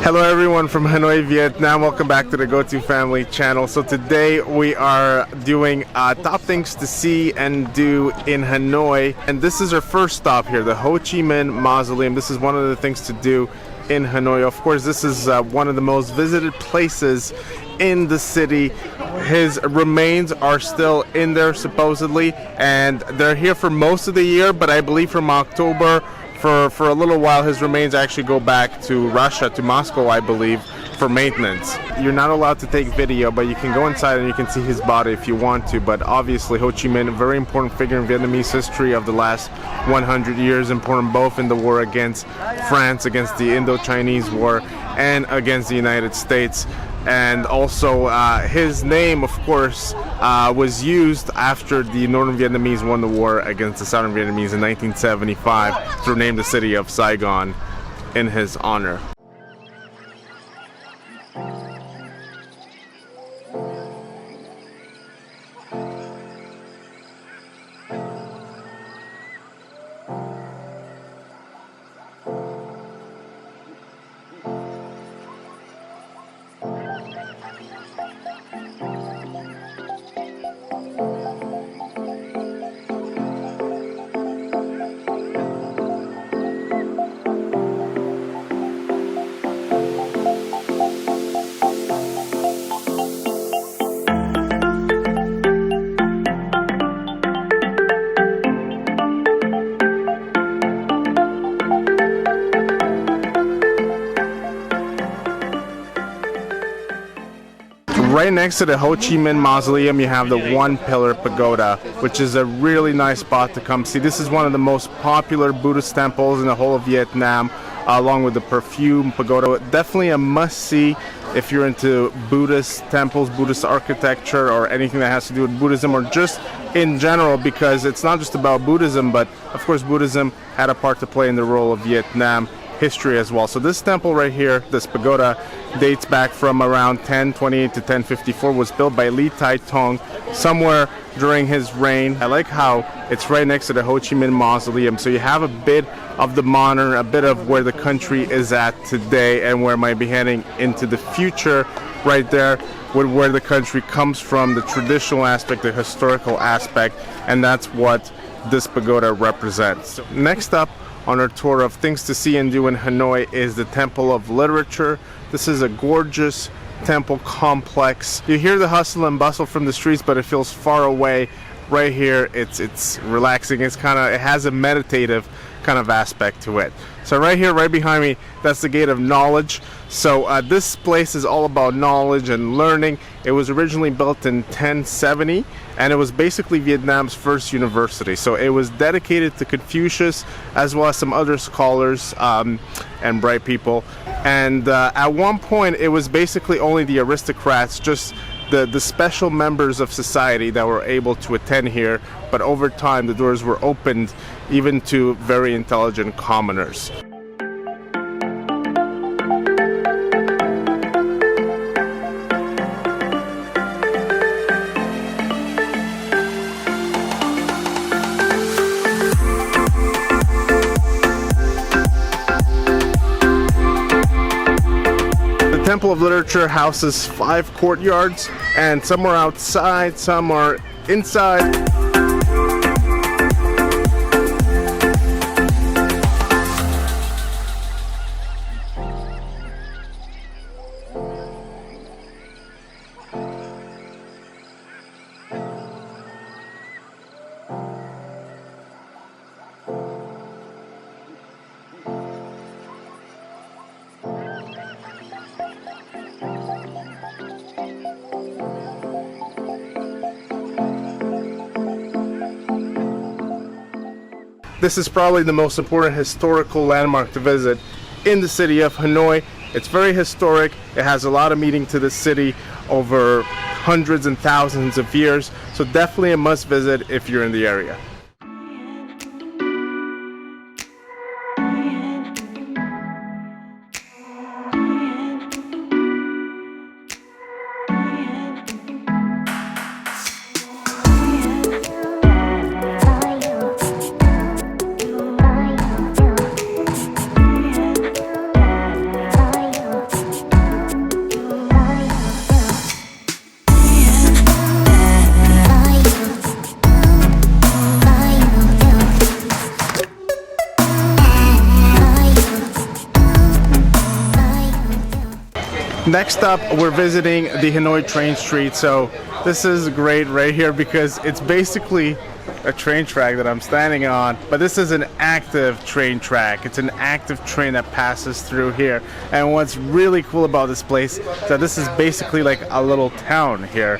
Hello everyone from Hanoi, Vietnam. Welcome back to the Go-To Family channel. So today we are doing top things to see and do in Hanoi. And this is our first stop here, the Ho Chi Minh Mausoleum. This is one of the things to do in Hanoi. Of course, this is one of the most visited places in the city. His remains are still in there supposedly, and they're here for most of the year, but I believe from October for a little while his remains actually go back to Russia, to Moscow, I believe, for maintenance. You're not allowed to take video, but you can go inside and you can see his body if you want to. But obviously Ho Chi Minh, a very important figure in Vietnamese history of the last 100 years, important both in the war against France, against the Indo-Chinese War, and against the United States. And also his name, of course, was used after the Northern Vietnamese won the war against the Southern Vietnamese in 1975 to name the city of Saigon in his honor. Right next to the Ho Chi Minh Mausoleum, you have the Pillar Pagoda, which is a really nice spot to come see. This is one of the most popular Buddhist temples in the whole of Vietnam, along with the Perfume Pagoda. Definitely a must-see if you're into Buddhist temples, Buddhist architecture, or anything that has to do with Buddhism, or just in general, because it's not just about Buddhism, but of course Buddhism had a part to play in the role of Vietnam history as well. So this temple right here, this pagoda, dates back from around 1028 to 1054, was built by Li Tai Tong somewhere during his reign. I like how it's right next to the Ho Chi Minh Mausoleum, so you have a bit of the modern, a bit of where the country is at today and where it might be heading into the future right there, with where the country comes from, the traditional aspect, the historical aspect, and that's what this pagoda represents. So next up on our tour of things to see and do in Hanoi is the Temple of Literature. This is a gorgeous temple complex. You hear the hustle and bustle from the streets, but it feels far away. Right here, it's relaxing. It has a meditative kind of aspect to it. So right here, right behind me, that's the Gate of Knowledge. So this place is all about knowledge and learning. It was originally built in 1070, and it was basically Vietnam's first university. So it was dedicated to Confucius as well as some other scholars and bright people. And at one point, it was basically only the aristocrats, just the special members of society that were able to attend here. But over time, the doors were opened even to very intelligent commoners. The Temple of Literature houses 5 courtyards, and some are outside, some are inside. This is probably the most important historical landmark to visit in the city of Hanoi. It's very historic. It has a lot of meaning to the city over hundreds and thousands of years. So definitely a must visit if you're in the area. Next up, we're visiting the Hanoi train street. So this is great right here because it's basically a train track that I'm standing on, but this is an active train track. It's an active train that passes through here. And what's really cool about this place is that this is basically like a little town here,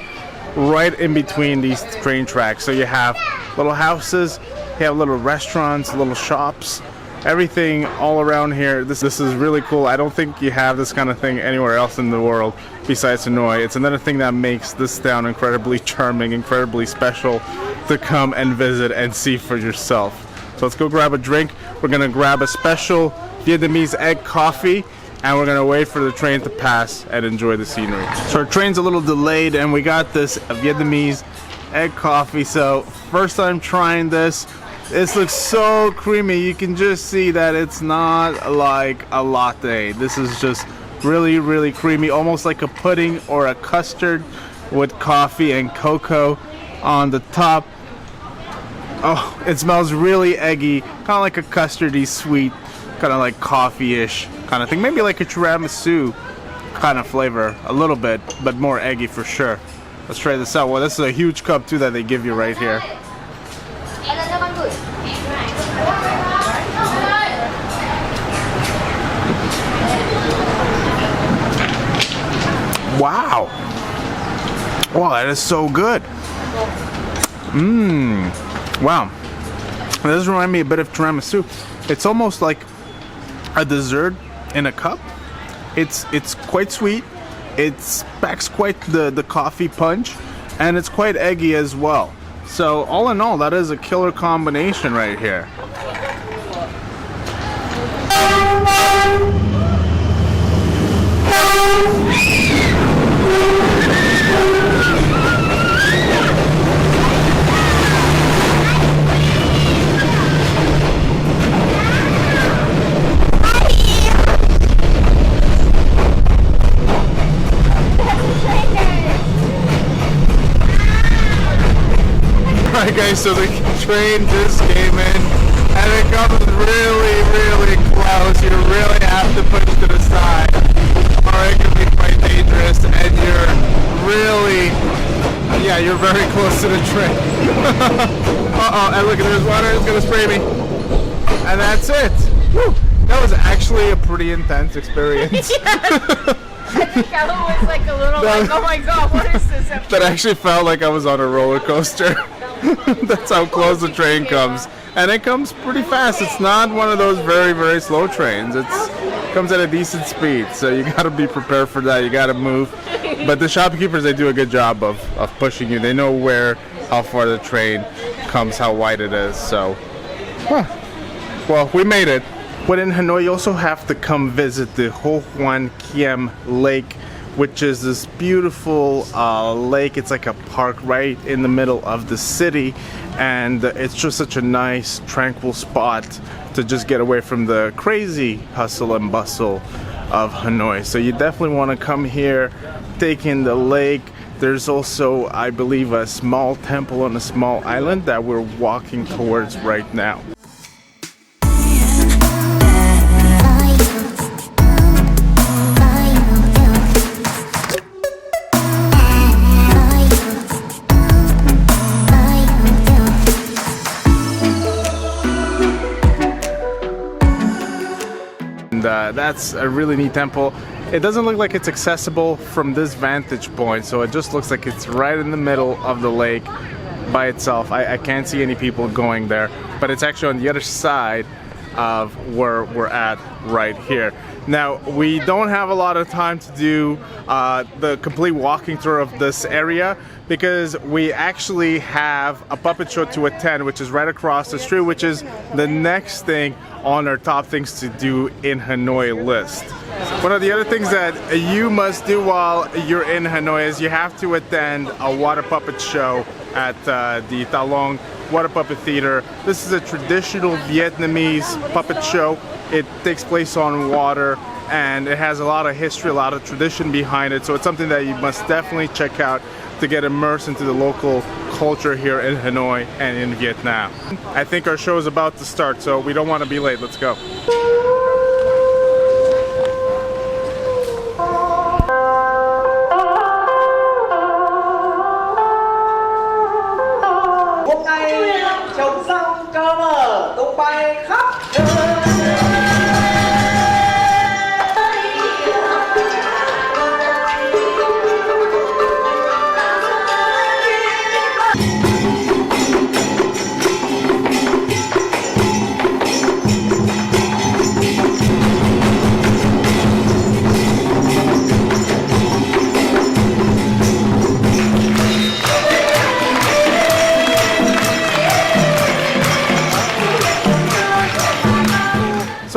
right in between these train tracks. So you have little houses, you have little restaurants, little shops, everything all around here. This is really cool. I don't think you have this kind of thing anywhere else in the world besides Hanoi. It's another thing that makes this town incredibly charming, incredibly special to come and visit and see for yourself. So let's go grab a drink. We're gonna grab a special Vietnamese egg coffee, and we're gonna wait for the train to pass and enjoy the scenery. So our train's a little delayed, and we got this Vietnamese egg coffee. So first time trying this. This looks so creamy. You can just see that it's not like a latte. This is just really, really creamy, almost like a pudding or a custard with coffee and cocoa on the top. Oh, it smells really eggy, kind of like a custardy sweet, kind of like coffee-ish kind of thing. Maybe like a tiramisu kind of flavor, a little bit, but more eggy for sure. Let's try this out. Well, this is a huge cup too that they give you right here. Wow. Wow, that is so good. Wow. This reminds me a bit of tiramisu. It's almost like a dessert in a cup. It's quite sweet. It packs quite the coffee punch, and it's quite eggy as well. So all in all, that is a killer combination right here. Alright guys, so the train just came in and it comes really, really close. You really have to push to the side or it can be quite dangerous, and you're really, yeah, you're very close to the train. Uh-oh, and look, there's water, it's gonna spray me. And that's it. Woo. That was actually a pretty intense experience. I think I was like a little like, oh my god, what is this? That actually felt like I was on a roller coaster. That's how close the train comes. And it comes pretty fast. It's not one of those very, very slow trains. It comes at a decent speed. So you gotta be prepared for that. You gotta move. But the shopkeepers, they do a good job of pushing you. They know how far the train comes, how wide it is. So, well, we made it. But in Hanoi, you also have to come visit the Ho Hoan Kiem Lake, which is this beautiful lake. It's like a park right in the middle of the city, and it's just such a nice, tranquil spot to just get away from the crazy hustle and bustle of Hanoi. So you definitely want to come here, take in the lake. There's also, I believe, a small temple on a small island that we're walking towards right now. That's a really neat temple. It doesn't look like it's accessible from this vantage point, so it just looks like it's right in the middle of the lake by itself. I can't see any people going there, but it's actually on the other side of where we're at right here. Now, we don't have a lot of time to do the complete walking tour of this area because we actually have a puppet show to attend, which is right across the street, which is the next thing on our top things to do in Hanoi list. One of the other things that you must do while you're in Hanoi is you have to attend a water puppet show at the Ta Long Water Puppet Theater. This is a traditional Vietnamese puppet show. It takes place on water and it has a lot of history, a lot of tradition behind it. So it's something that you must definitely check out to get immersed into the local culture here in Hanoi and in Vietnam. I think our show is about to start, so we don't want to be late. Let's go.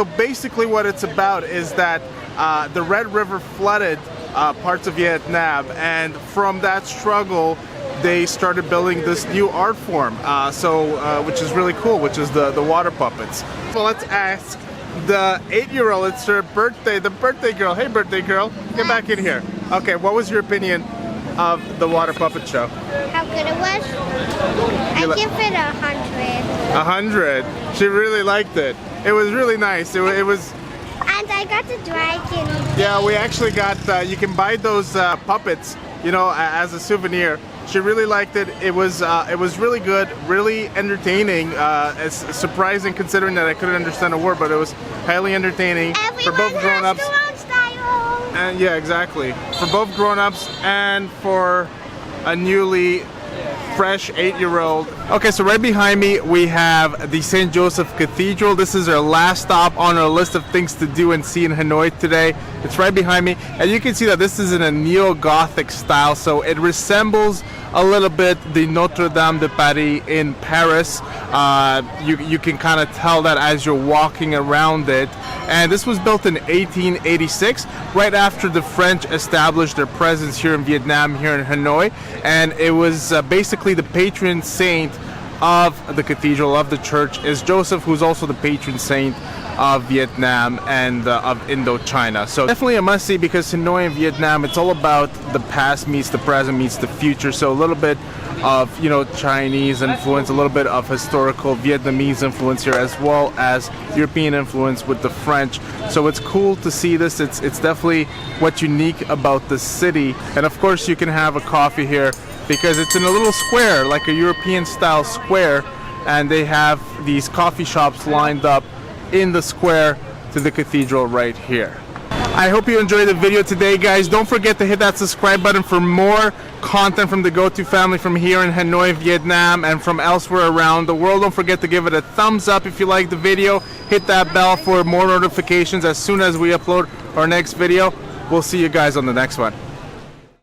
So basically what it's about is that the Red River flooded parts of Vietnam, and from that struggle they started building this new art form, which is really cool, which is the water puppets. So let's ask the 8-year-old, it's her birthday, the birthday girl. Hey birthday girl, get back in here. Okay, what was your opinion of the water puppet show? How good it was? I give it 100. 100? She really liked it. It was really nice. It was. And I got the dragon. Yeah, we actually got, you can buy those puppets, you know, as a souvenir. She really liked it. It was really good, really entertaining. It's surprising considering that I couldn't understand a word, but it was highly entertaining for both grown-ups. And yeah, exactly. For both grown-ups and for a newly fresh 8-year-old. Okay, so right behind me we have the St. Josephs Cathedral. This is our last stop on our list of things to do and see in Hanoi today. It's right behind me, and you can see that this is in a neo-Gothic style, so it resembles a little bit the Notre Dame de Paris in Paris. You can kind of tell that as you're walking around it. And this was built in 1886, right after the French established their presence here in Vietnam, here in Hanoi. And it was basically the patron saint of the cathedral, of the church, is Joseph, who's also the patron saint of Vietnam and of Indochina. So definitely a must-see, because Hanoi and Vietnam, it's all about the past meets the present meets the future. So a little bit of, you know, Chinese influence, a little bit of historical Vietnamese influence here, as well as European influence with the French. So it's cool to see this. It's definitely what's unique about the city. And of course you can have a coffee here because it's in a little square, like a European style square, and they have these coffee shops lined up in the square to the cathedral right here. I hope you enjoyed the video today, guys. Don't forget to hit that subscribe button for more content from the Go-To family from here in Hanoi, Vietnam, and from elsewhere around the world. Don't forget to give it a thumbs up if you like the video. Hit that bell for more notifications as soon as we upload our next video. We'll see you guys on the next one.